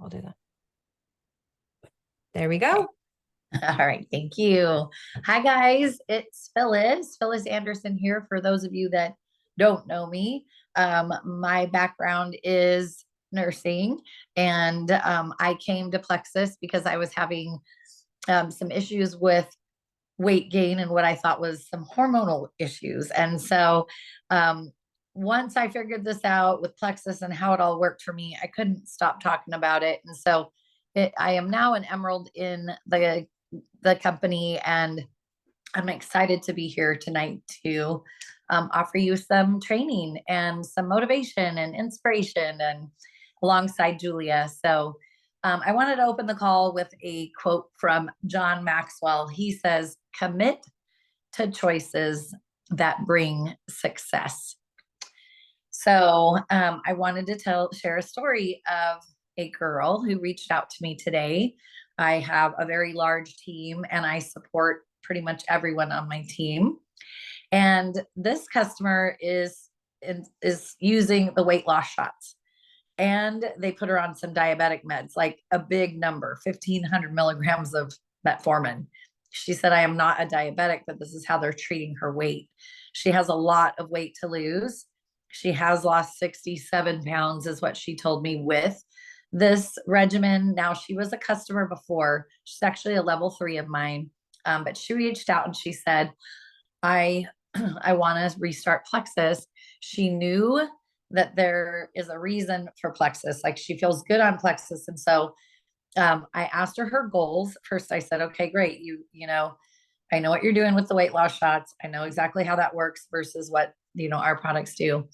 I'll do that. There we go. All right, thank you. Hi guys, it's Phyllis Anderson here. For those of you that don't know me, my background is nursing, and I came to Plexus because I was having some issues with weight gain and what I thought was some hormonal issues. And so once I figured this out with Plexus and how it all worked for me, I couldn't stop talking about it. And so I am now an emerald in the company, and I'm excited to be here tonight to offer you some training and some motivation and inspiration, and alongside Julia. So I wanted to open the call with a quote from John Maxwell. He says, "Commit to choices that bring success." So I wanted to share a story of a girl who reached out to me today. I have a very large team, and I support pretty much everyone on my team. And this customer is using the weight loss shots, and they put her on some diabetic meds, like a big number, 1,500 milligrams of metformin. She said, "I am not a diabetic, but this is how they're treating her weight." She has a lot of weight to lose. She has lost 67 pounds, is what she told me, with this regimen. Now, she was a customer before. She's actually a level 3 of mine. But she reached out and she said, I I want to restart Plexus. She knew that there is a reason for Plexus. Like, she feels good on Plexus. And so I asked her goals. First, I said, "Okay, great. You know, I know what you're doing with the weight loss shots. I know exactly how that works versus what, our products do."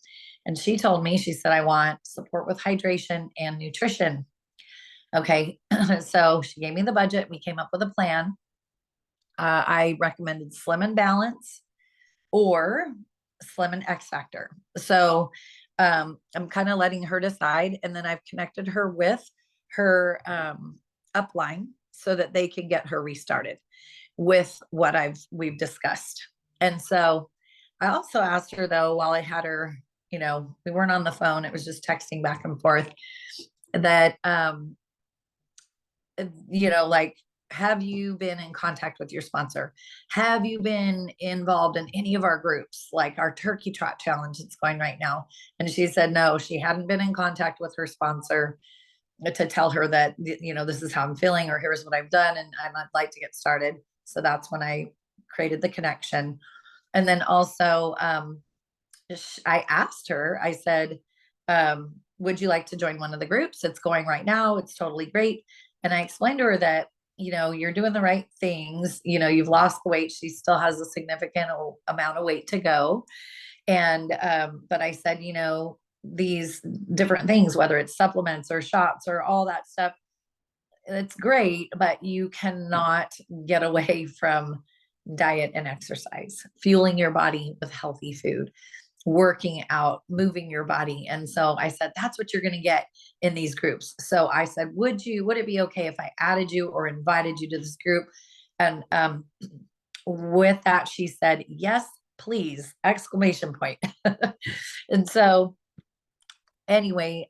And she told me, she said, "I want support with hydration and nutrition." Okay. So she gave me the budget. We came up with a plan. I recommended Slim and Balance or Slim and X Factor. So I'm kind of letting her decide. And then I've connected her with her upline so that they can get her restarted with what we've discussed. And so I also asked her, though, while I had her, we weren't on the phone, it was just texting back and forth, that like, have you been in contact with your sponsor? Have you been involved in any of our groups, like our turkey trot challenge that's going right now? And she said no, she hadn't been in contact with her sponsor to tell her that, this is how I'm feeling, or here's what I've done, and I'd like to get started. So that's when I created the connection. And then also I asked her, I said, would you like to join one of the groups? It's going right now. It's totally great. And I explained to her that, you're doing the right things. You've lost the weight. She still has a significant amount of weight to go. And, but I said, these different things, whether it's supplements or shots or all that stuff, it's great, but you cannot get away from diet and exercise, fueling your body with healthy food, working out, moving your body. And so I said, that's what you're going to get in these groups. So I said, would it be okay if I added you or invited you to this group? And with that, she said, yes, please, exclamation point. And so anyway,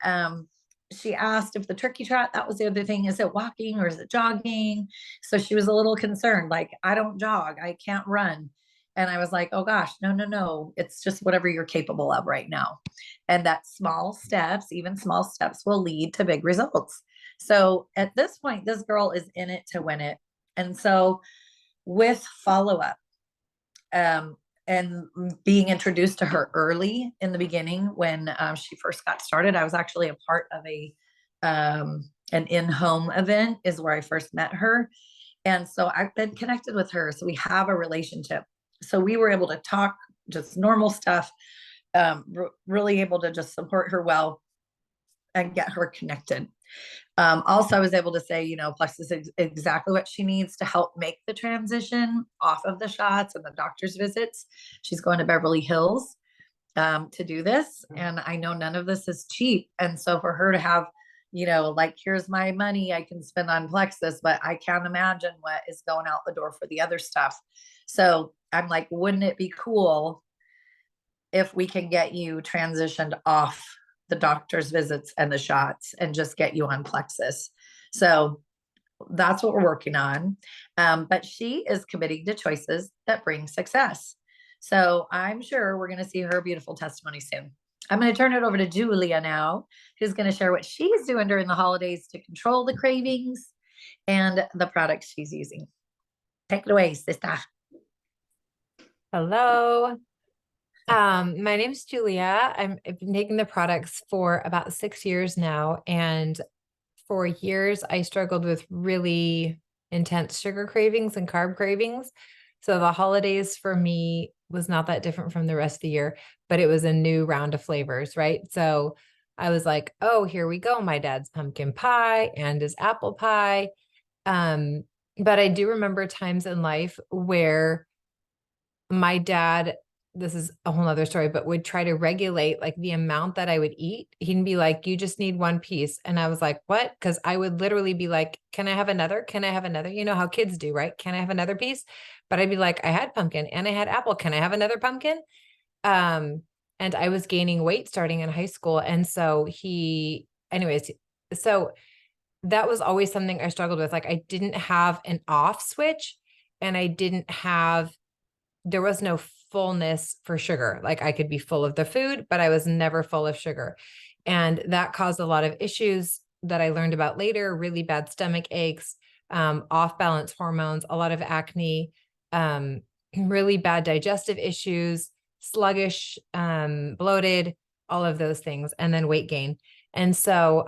she asked if the turkey trot, that was the other thing, is it walking or is it jogging? So she was a little concerned, like, I don't jog, I can't run. And I was like, oh gosh, no, it's just whatever you're capable of right now. And that small steps, even small steps, will lead to big results. So at this point, this girl is in it to win it. And so with follow-up, and being introduced to her early in the beginning when she first got started, I was actually a part of an in-home event is where I first met her. And so I've been connected with her. So we have a relationship. So we were able to talk just normal stuff, really able to just support her well and get her connected. Also, I was able to say, Plexus is exactly what she needs to help make the transition off of the shots and the doctor's visits. She's going to Beverly Hills to do this. And I know none of this is cheap. And so for her to have, like, here's my money I can spend on Plexus, but I can't imagine what is going out the door for the other stuff. So I'm like, wouldn't it be cool if we can get you transitioned off the doctor's visits and the shots and just get you on Plexus. So that's what we're working on. But she is committing to choices that bring success. So I'm sure we're going to see her beautiful testimony soon. I'm going to turn it over to Julia now, who's going to share what she's doing during the holidays to control the cravings and the products she's using. Take it away, sister. Hello. My name's Julia. I've been taking the products for about 6 years now. And for years, I struggled with really intense sugar cravings and carb cravings. So the holidays for me was not that different from the rest of the year, but it was a new round of flavors, right? So I was like, oh, here we go. My dad's pumpkin pie and his apple pie. But I do remember times in life where my dad, this is a whole nother story, but would try to regulate like the amount that I would eat. He'd be like, you just need one piece. And I was like, what? Because I would literally be like, can I have another? Can I have another? You know how kids do, right? Can I have another piece? But I'd be like, I had pumpkin and I had apple. Can I have another pumpkin? And I was gaining weight starting in high school. And so anyways, so that was always something I struggled with. Like I didn't have an off switch and there was no fullness for sugar. Like I could be full of the food, but I was never full of sugar. And that caused a lot of issues that I learned about later, really bad stomach aches, off balance hormones, a lot of acne, really bad digestive issues, sluggish, bloated, all of those things, and then weight gain. And so,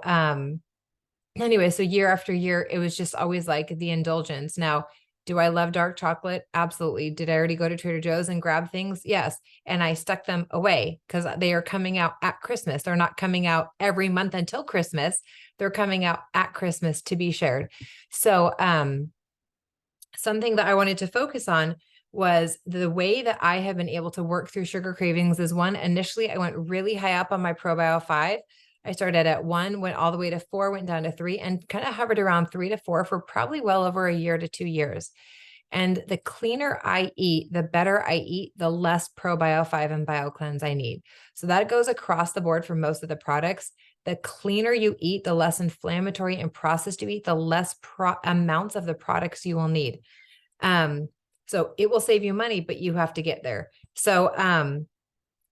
anyway, so year after year, it was just always like the indulgence. Now, do I love dark chocolate? Absolutely. Did I already go to Trader Joe's and grab things? Yes. And I stuck them away because they are coming out at Christmas. They're not coming out every month until Christmas. They're coming out at Christmas to be shared. So, something that I wanted to focus on was the way that I have been able to work through sugar cravings is one, initially I went really high up on my ProBio 5. I started at 1, went all the way to 4, went down to 3, and kind of hovered around 3 to 4 for probably well over a year to 2 years. And the cleaner I eat, the better I eat, the less ProBio 5 and BioCleanse I need. So that goes across the board for most of the products. The cleaner you eat, the less inflammatory and processed you eat, the less amounts of the products you will need. So it will save you money, but you have to get there. So,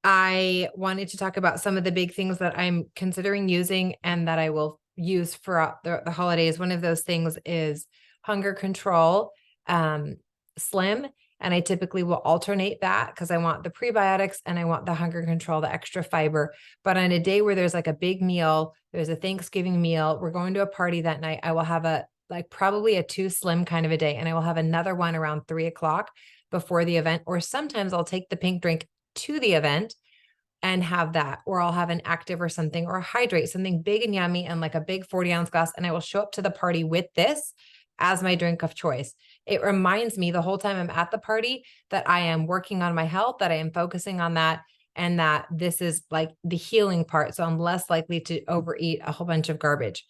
I wanted to talk about some of the big things that I'm considering using and that I will use for the holidays. One of those things is hunger control, slim. And I typically will alternate that because I want the prebiotics and I want the hunger control, the extra fiber. But on a day where there's like a big meal, there's a Thanksgiving meal, we're going to a party that night, I will have probably a 2 slim kind of a day. And I will have another one around 3 o'clock before the event. Or sometimes I'll take the pink drink to the event and have that, or I'll have an active or something, or hydrate, something big and yummy and like a big 40-ounce glass. And I will show up to the party with this as my drink of choice. It reminds me the whole time I'm at the party that I am working on my health, that I am focusing on that, and that this is like the healing part. So I'm less likely to overeat a whole bunch of garbage.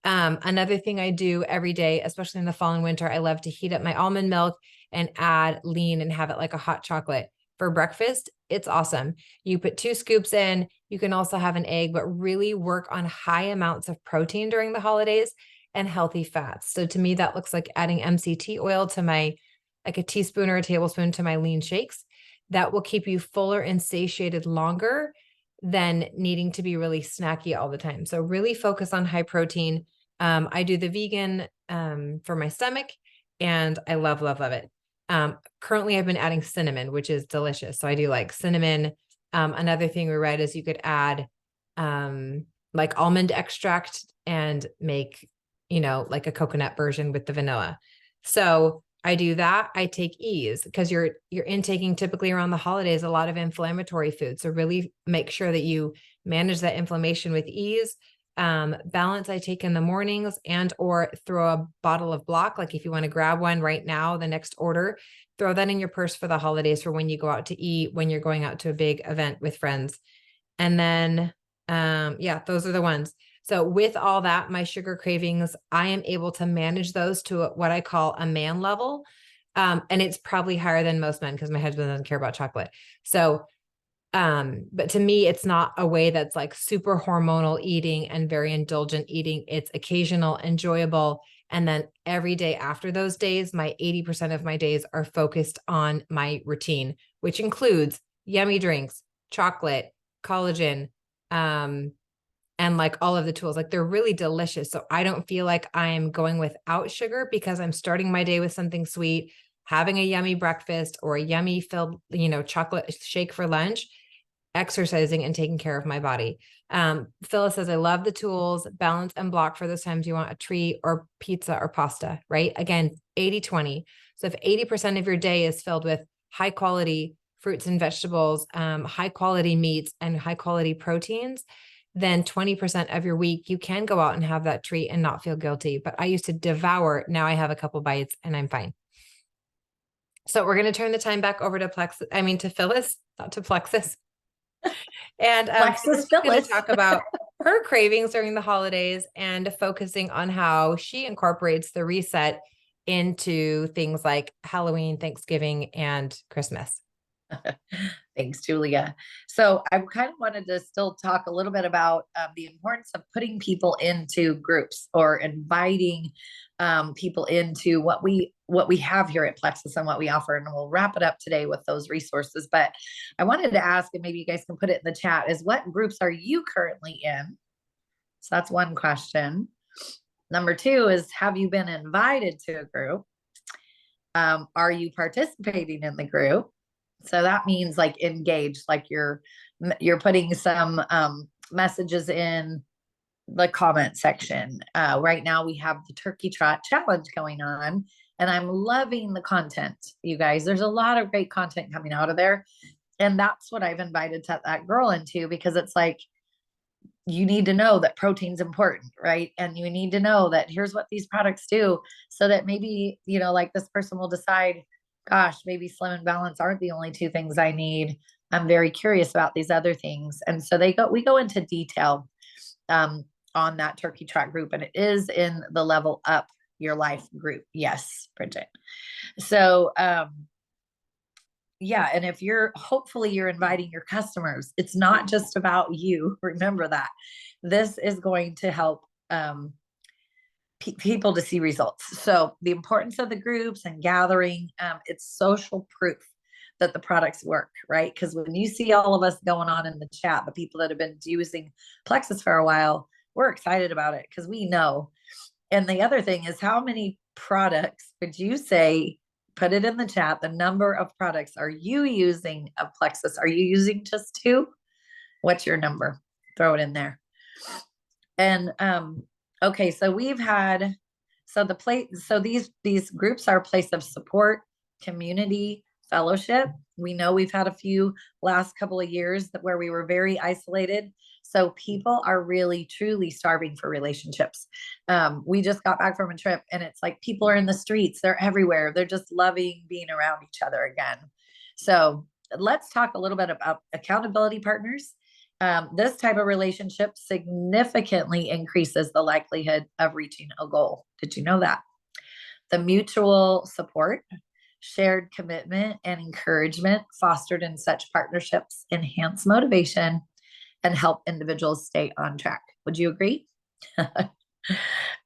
Another thing I do every day, especially in the fall and winter, I love to heat up my almond milk and add lean and have it like a hot chocolate for breakfast. It's awesome. You put 2 scoops in, you can also have an egg, but really work on high amounts of protein during the holidays and healthy fats. So to me, that looks like adding MCT oil to like a teaspoon or a tablespoon to my lean shakes. That will keep you fuller and satiated longer than needing to be really snacky all the time. So really focus on high protein. I do the vegan for my stomach and I love, love, love it. Currently I've been adding cinnamon, which is delicious. So I do like cinnamon. Another thing we read is you could add like almond extract and make, like a coconut version with the vanilla. So I do that. I take ease because you're intaking typically around the holidays a lot of inflammatory food. So really make sure that you manage that inflammation with ease. Balance I take in the mornings and or throw a bottle of block. Like if you want to grab one right now, the next order, throw that in your purse for the holidays for when you go out to eat, when you're going out to a big event with friends. And then, those are the ones. So with all that, my sugar cravings, I am able to manage those to what I call a man level. And it's probably higher than most men because my husband doesn't care about chocolate. So But to me, it's not a way that's like super hormonal eating and very indulgent eating. It's occasional, enjoyable. And then every day after those days, my 80% of my days are focused on my routine, which includes yummy drinks, chocolate, collagen, um, and like all of the tools. Like they're really delicious. So I don't feel like I am going without sugar because I'm starting my day with something sweet, having a yummy breakfast or a yummy filled, chocolate shake for lunch, exercising and taking care of my body. Phyllis says, I love the tools, balance and block for those times you want a treat or pizza or pasta, right? Again, 80-20. So if 80% of your day is filled with high quality fruits and vegetables, high quality meats and high quality proteins, then 20% of your week, you can go out and have that treat and not feel guilty. But I used to devour. Now I have a couple bites and I'm fine. So we're going to turn the time back over to to Phyllis, not to Plexus. And Plexus Phyllis is going to Phyllis. talk about her cravings during the holidays and focusing on how she incorporates the reset into things like Halloween, Thanksgiving, and Christmas. Thanks, Julia. So I kind of wanted to still talk a little bit about the importance of putting people into groups or inviting people into what we have here at Plexus and what we offer. And we'll wrap it up today with those resources. But I wanted to ask, and maybe you guys can put it in the chat, is what groups are you currently in? So that's one question. Number two is, have you been invited to a group? Are you participating in the group? So that means like engage, like you're putting some messages in the comment section. Right now we have the turkey trot challenge going on, and I'm loving the content, you guys. There's a lot of great content coming out of there. And that's what I've invited that girl into, because it's like, you need to know that protein's important, right? And you need to know that here's what these products do, so that maybe, like this person will decide, gosh, maybe Slim and Balance aren't the only two things I need. I'm very curious about these other things. And so we go into detail on that turkey trot group, and it is in the Level Up Your Life group. Yes, Bridget. So, yeah. And if hopefully you're inviting your customers, it's not just about you. Remember that this is going to help people to see results. So the importance of the groups and gathering, it's social proof that the products work, right? Because when you see all of us going on in the chat, the people that have been using Plexus for a while, we're excited about it because we know. And the other thing is, how many products would you say, put it in the chat, the number of products are you using of Plexus? Are you using just two? What's your number? Throw it in there. And okay, so these groups are a place of support, community, fellowship. We know we've had a few last couple of years where we were very isolated. So people are really truly starving for relationships. We just got back from a trip, and it's like people are in the streets, they're everywhere. They're just loving being around each other again. So let's talk a little bit about accountability partners. This type of relationship significantly increases the likelihood of reaching a goal. Did you know that? The mutual support, shared commitment, and encouragement fostered in such partnerships enhance motivation and help individuals stay on track. Would you agree? I'm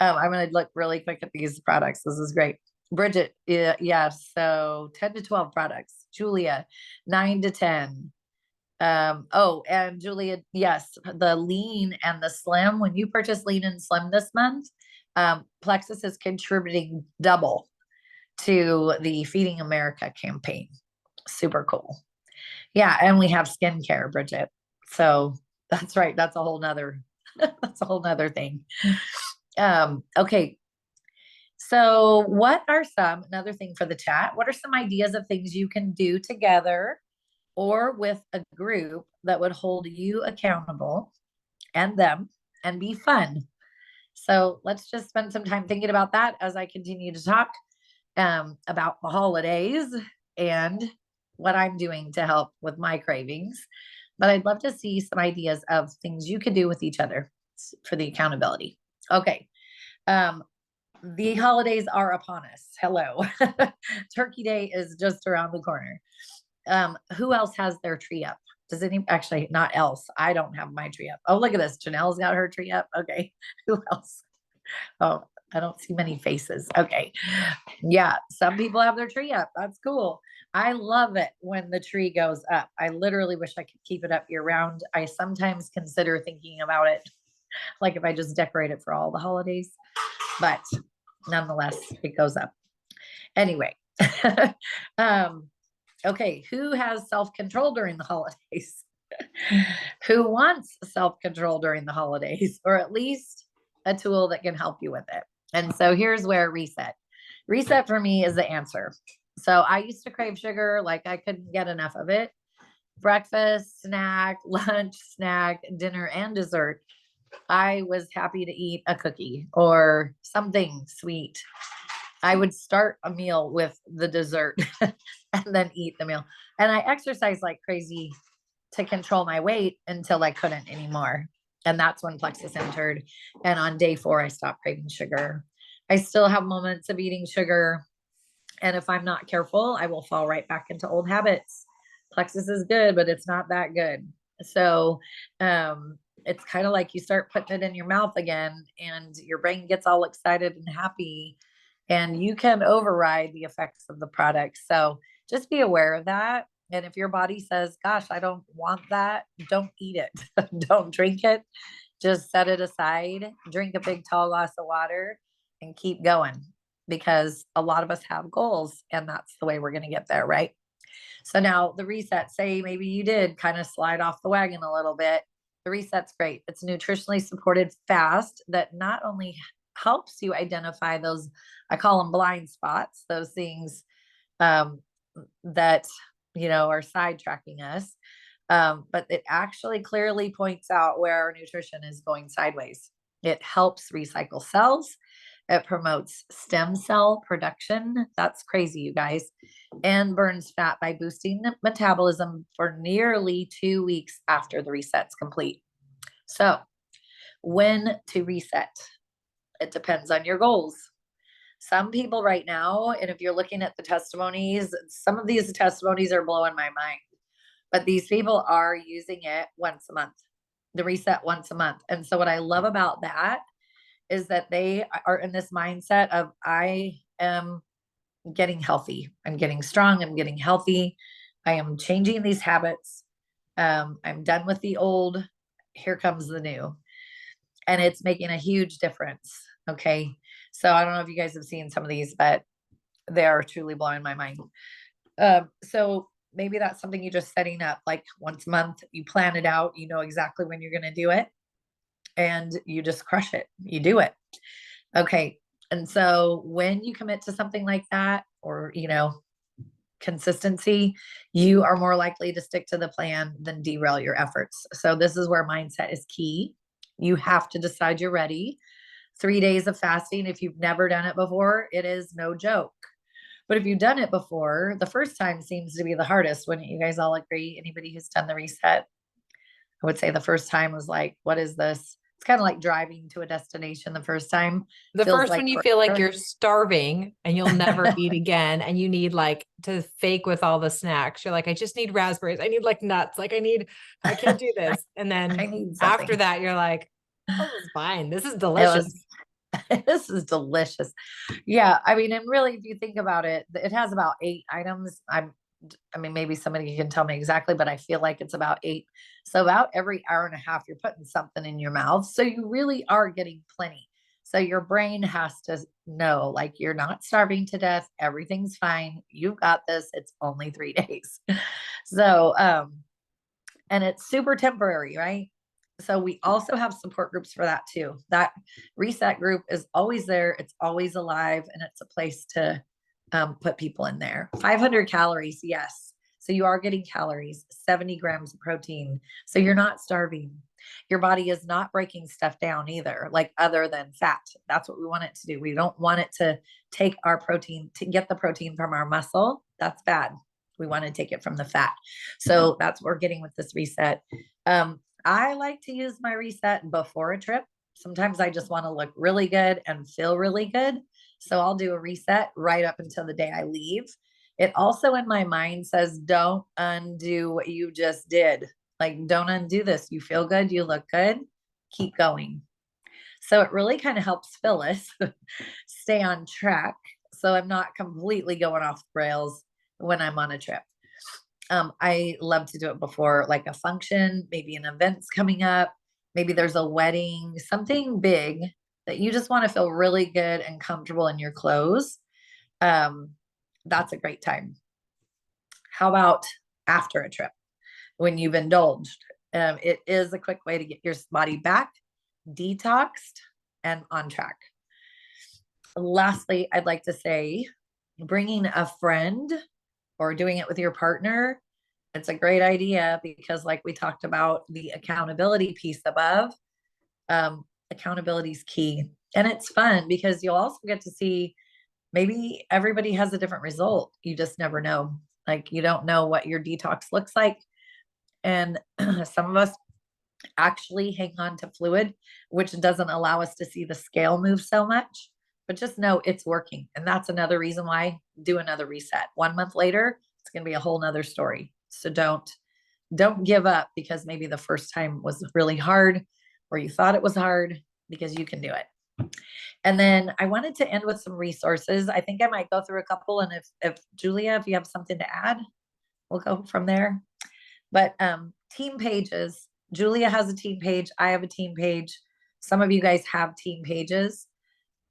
going to look really quick at these products. This is great. Bridget, yeah, so 10 to 12 products. Julia, 9 to 10. And Julia, yes, the lean and the slim. When you purchase lean and slim this month, Plexus is contributing double to the Feeding America campaign. Super cool. Yeah, and we have skincare, Bridget. So that's right. That's a whole nother that's a whole nother thing. Okay. So another thing for the chat, what are some ideas of things you can do together or with a group that would hold you accountable and them and be fun? So let's just spend some time thinking about that as I continue to talk about the holidays and what I'm doing to help with my cravings. But I'd love to see some ideas of things you could do with each other for the accountability. Okay. The holidays are upon us. Hello. Turkey Day is just around the corner. Who else has their tree up? Does any actually not else? I don't have my tree up. Oh, look at this. Janelle's got her tree up. Okay. Who else? Oh, I don't see many faces. Okay. Yeah. Some people have their tree up. That's cool. I love it when the tree goes up. I literally wish I could keep it up year round. I sometimes consider thinking about it, like if I just decorate it for all the holidays, but nonetheless, it goes up. Anyway. um, okay. Who has self control during the holidays? Who wants self control during the holidays, or at least a tool that can help you with it? And so here's where reset. Reset for me is the answer. So I used to crave sugar, like I couldn't get enough of it. Breakfast, snack, lunch, snack, dinner, and dessert. I was happy to eat a cookie or something sweet. I would start a meal with the dessert and then eat the meal. And I exercised like crazy to control my weight until I couldn't anymore. And that's when Plexus entered. And on day 4, I stopped craving sugar. I still have moments of eating sugar. And if I'm not careful, I will fall right back into old habits. Plexus is good, but it's not that good. So it's kind of like you start putting it in your mouth again, and your brain gets all excited and happy, and you can override the effects of the product. So just be aware of that. And if your body says, gosh, I don't want that, don't eat it. Don't drink it. Just set it aside, drink a big tall glass of water, and keep going, because a lot of us have goals, and that's the way we're going to get there, right? So now the reset, say maybe you did kind of slide off the wagon a little bit. The reset's great. It's nutritionally supported fast that not only helps you identify those, I call them blind spots, those things um, that, are sidetracking us. But it actually clearly points out where our nutrition is going sideways. It helps recycle cells. It promotes stem cell production. That's crazy, you guys. And burns fat by boosting the metabolism for nearly 2 weeks after the reset's complete. So, when to reset? It depends on your goals. Some people right now, and if you're looking at the testimonies, some of these testimonies are blowing my mind, but these people are using it once a month, the reset once a month. And so, what I love about that is that they are in this mindset of, I am getting healthy. I'm getting strong. I'm getting healthy. I am changing these habits. I'm done with the old. Here comes the new. And it's making a huge difference. Okay. So I don't know if you guys have seen some of these, but they are truly blowing my mind. So maybe that's something you're just setting up like once a month. You plan it out. You know exactly when you're going to do it, and you just crush it. You do it. Okay. And so when you commit to something like that, or, consistency, you are more likely to stick to the plan than derail your efforts. So this is where mindset is key. You have to decide you're ready. 3 days of fasting, if you've never done it before, it is no joke. But if you've done it before, the first time seems to be the hardest. Wouldn't you guys all agree? Anybody who's done the reset, I would say the first time was like, what is this? It's kind of like driving to a destination the first time. The Feels first like one you feel like forever. you're starving and you'll never eat again, and you need like to fake with all the snacks. You're like, I just need raspberries. I need like nuts. I can't do this. And I then need after something. that, you're like, oh, this is fine. This is It delicious. was, this is delicious. Yeah. I mean, and really, if you think about it, it has about 8 items. I mean, maybe somebody can tell me exactly, but I feel like it's about 8. So about every hour and a half, you're putting something in your mouth. So you really are getting plenty. So your brain has to know, like, you're not starving to death. Everything's fine. You've got this. It's only 3 days. So, and it's super temporary, right? So we also have support groups for that too. That reset group is always there. It's always alive, and it's a place to put people in there. 500 calories, yes. So you are getting calories, 70 grams of protein. So you're not starving. Your body is not breaking stuff down either, like other than fat. That's what we want it to do. We don't want it to take our protein, to get the protein from our muscle. That's bad. We want to take it from the fat. So that's what we're getting with this reset. I like to use my reset before a trip. Sometimes I just want to look really good and feel really good. So I'll do a reset right up until the day I leave. It also in my mind says, don't undo what you just did. Like, don't undo this. You feel good. You look good. Keep going. So it really kind of helps Phyllis stay on track. So I'm not completely going off the rails when I'm on a trip. I love to do it before like a function, maybe an event's coming up, maybe there's a wedding, something big that you just want to feel really good and comfortable in your clothes. Um, that's a great time. How about after a trip when you've indulged? It is a quick way to get your body back detoxed and on track. Lastly, I'd like to say bringing a friend or doing it with your partner, it's a great idea because, like we talked about, the accountability piece above, accountability is key. And it's fun because you'll also get to see maybe everybody has a different result. You just never know. Like, you don't know what your detox looks like. And some of us actually hang on to fluid, which doesn't allow us to see the scale move so much. But just know it's working. And that's another reason why do another reset. 1 month later, it's going to be a whole nother story. So don't give up because maybe the first time was really hard or you thought it was hard, because you can do it. And then I wanted to end with some resources. I think I might go through a couple. And if Julia, if you have something to add, we'll go from there. But team pages, Julia has a team page. I have a team page. Some of you guys have team pages.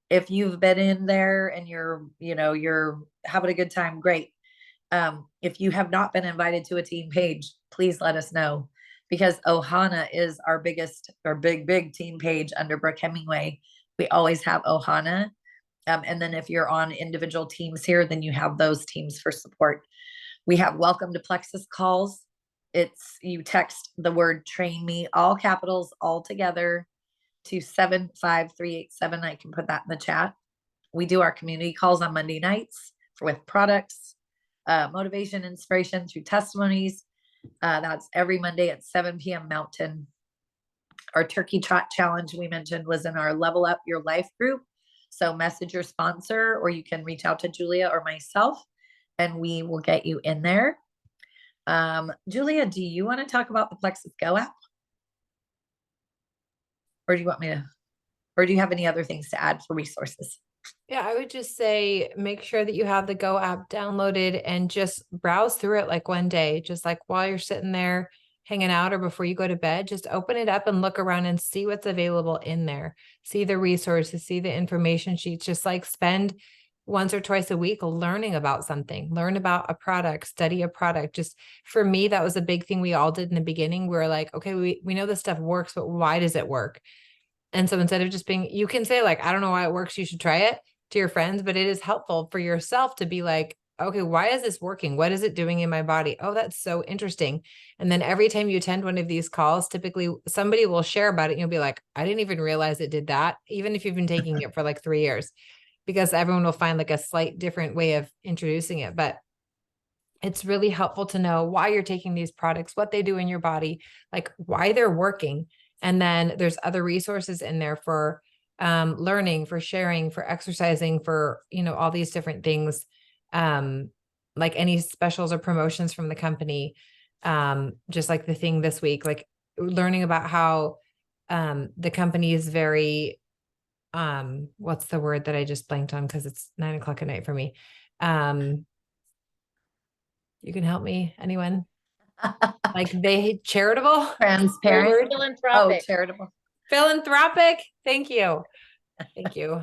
If you've been in there and you're having a good time, great. If you have not been invited to a team page, please let us know, because Ohana is our big team page under Brooke Hemingway. We always have Ohana. And then if you're on individual teams here, then you have those teams for support. We have welcome to Plexus calls. You text the word train me, all capitals, all together, to 75387. I can put that in the chat. We do our community calls on Monday nights with products, motivation, inspiration through testimonies. That's every Monday at 7 p.m. Mountain. Our turkey trot challenge we mentioned was in our Level Up Your Life group. So message your sponsor, or you can reach out to Julia or myself, and we will get you in there. Julia, do you want to talk about the Plexus Go app? Or do you want me to, or do you have any other things to add for resources? Yeah, I would just say make sure that you have the Go app downloaded and just browse through it like one day, just like while you're sitting there hanging out or before you go to bed, just open it up and look around and see what's available in there. See the resources, see the information sheets, just like spend once or twice a week learning about something, learn about a product, study a product. Just for me, that was a big thing we all did in the beginning. We were like, okay, we know this stuff works, but why does it work? And so instead of just being, you can say like, I don't know why it works, you should try it to your friends, but it is helpful for yourself to be like, okay, why is this working? What is it doing in my body? Oh, that's so interesting. And then every time you attend one of these calls, typically somebody will share about it and you'll be like, I didn't even realize it did that, even if you've been taking it for like 3 years, because everyone will find like a slight different way of introducing it. But it's really helpful to know why you're taking these products, what they do in your body, like why they're working. And then there's other resources in there for learning, for sharing, for exercising, for, all these different things, like any specials or promotions from the company. Just like the thing this week, like learning about how the company is very, what's the word that I just blanked on because it's 9 o'clock at night for me. You can help me, anyone? Like they charitable? Transparent. Oh, Philanthropic. charitable. Philanthropic. Thank you. Thank you.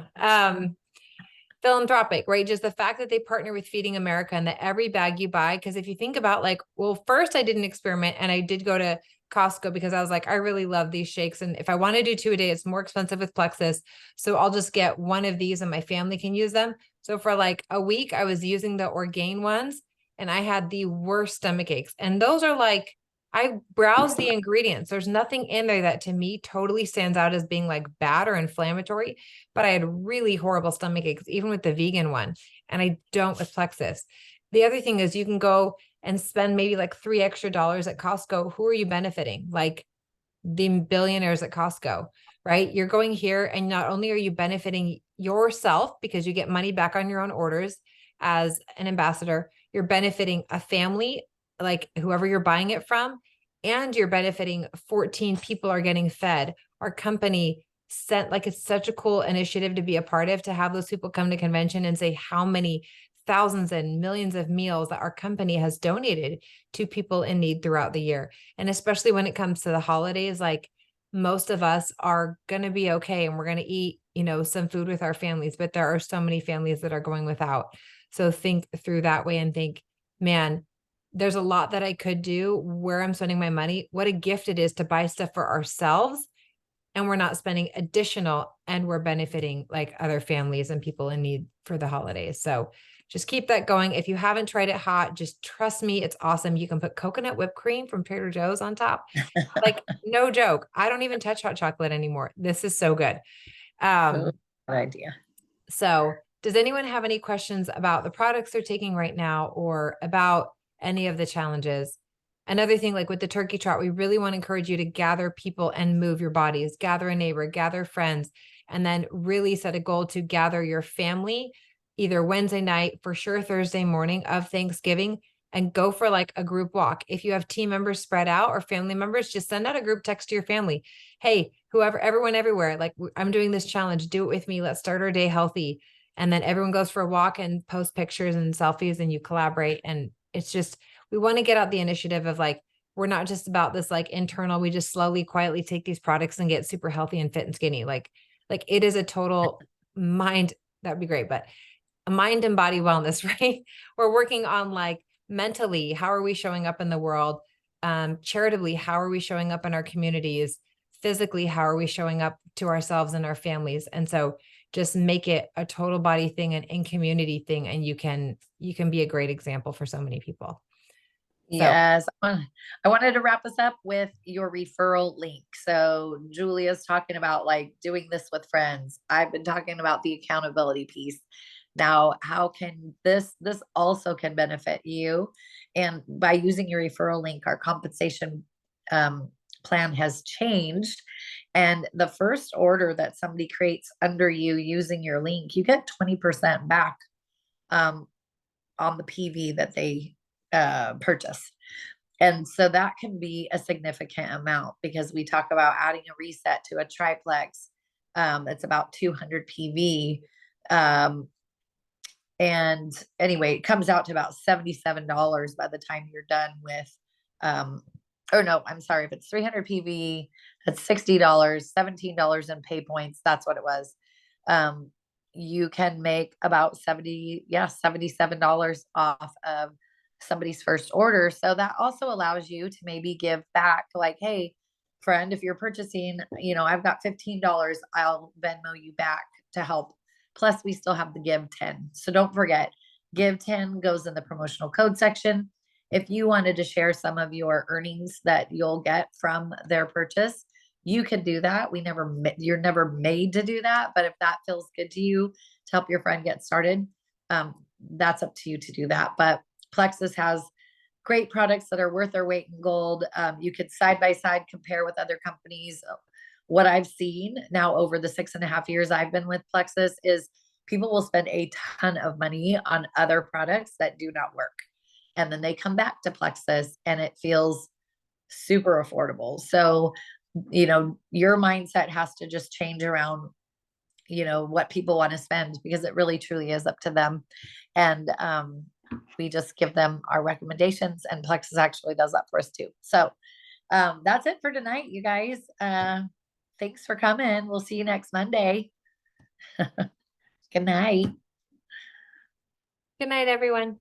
Philanthropic, right? Just the fact that they partner with Feeding America and that every bag you buy, because if you think about like, well, first I did an experiment and I did go to Costco because I was like, I really love these shakes. And if I want to do 2 a day, it's more expensive with Plexus. So I'll just get one of these and my family can use them. So for like a week, I was using the Orgain ones and I had the worst stomach aches. And those are like, I browse the ingredients. There's nothing in there that to me totally stands out as being like bad or inflammatory, but I had really horrible stomach aches, even with the vegan one. And I don't with Plexus. The other thing is you can go and spend maybe like $3 extra at Costco. Who are you benefiting? Like the billionaires at Costco, right? You're going here and not only are you benefiting yourself because you get money back on your own orders as an ambassador, you're benefiting a family, like whoever you're buying it from, and you're benefiting 14 people are getting fed. Our company sent, like, it's such a cool initiative to be a part of, to have those people come to convention and say how many thousands and millions of meals that our company has donated to people in need throughout the year. And especially when it comes to the holidays, like, most of us are going to be okay and we're going to eat, some food with our families, but there are so many families that are going without. So think through that way and think, man, there's a lot that I could do where I'm spending my money. What a gift it is to buy stuff for ourselves, and we're not spending additional, and we're benefiting like other families and people in need for the holidays. So just keep that going. If you haven't tried it hot, just trust me, it's awesome. You can put coconut whipped cream from Trader Joe's on top. Like, no joke. I don't even touch hot chocolate anymore. This is so good. Oh, Um, good idea. so does anyone have any questions about the products they're taking right now or about any of the challenges? Another thing, like with the turkey trot, we really want to encourage you to gather people and move your bodies, gather a neighbor, gather friends, and then really set a goal to gather your family either Wednesday night, for sure Thursday morning of Thanksgiving, and go for like a group walk. If you have team members spread out or family members, just send out a group text to your family. Hey, whoever, everyone, everywhere, like, I'm doing this challenge, do it with me. Let's start our day healthy. And then everyone goes for a walk and post pictures and selfies, and you collaborate. And it's just, we want to get out the initiative of like, we're not just about this like internal, we just slowly, quietly take these products and get super healthy and fit and skinny. Like it is a total mind, that'd be great, but a mind and body wellness, right? We're working on like mentally, how are we showing up in the world? Charitably, how are we showing up in our communities? Physically, how are we showing up to ourselves and our families? And so just make it a total body thing and in community thing. And you can be a great example for so many people. So Yes. I wanted to wrap us up with your referral link. So Julia's talking about like doing this with friends. I've been talking about the accountability piece. Now, how can this also can benefit you? And by using your referral link, our compensation um, plan has changed. And the first order that somebody creates under you using your link, you get 20% back um, on the PV that they purchase. And so that can be a significant amount because we talk about adding a reset to a triplex. It's about 200 PV. Um, and anyway, it comes out to about $77 by the time you're done with, or no, I'm sorry, if it's 300 PV, that's $60, $17 in pay points. That's what it was. Um, you can make about 70, yeah, $77 off of somebody's first order. So that also allows you to maybe give back, like, hey, friend, if you're purchasing, I've got $15, I'll Venmo you back to help. Plus, we still have the give 10. So don't forget, give 10 goes in the promotional code section. If you wanted to share some of your earnings that you'll get from their purchase, you can do that. You're never made to do that, but if that feels good to you to help your friend get started, that's up to you to do that. But Plexus has great products that are worth their weight in gold. You could side by side compare with other companies. What I've seen now over the 6.5 years I've been with Plexus is people will spend a ton of money on other products that do not work. And then they come back to Plexus and it feels super affordable. So, your mindset has to just change around, what people want to spend because it really truly is up to them. And we just give them our recommendations and Plexus actually does that for us too. So that's it for tonight, you guys. Thanks for coming. We'll see you next Monday. Good night. good night, everyone.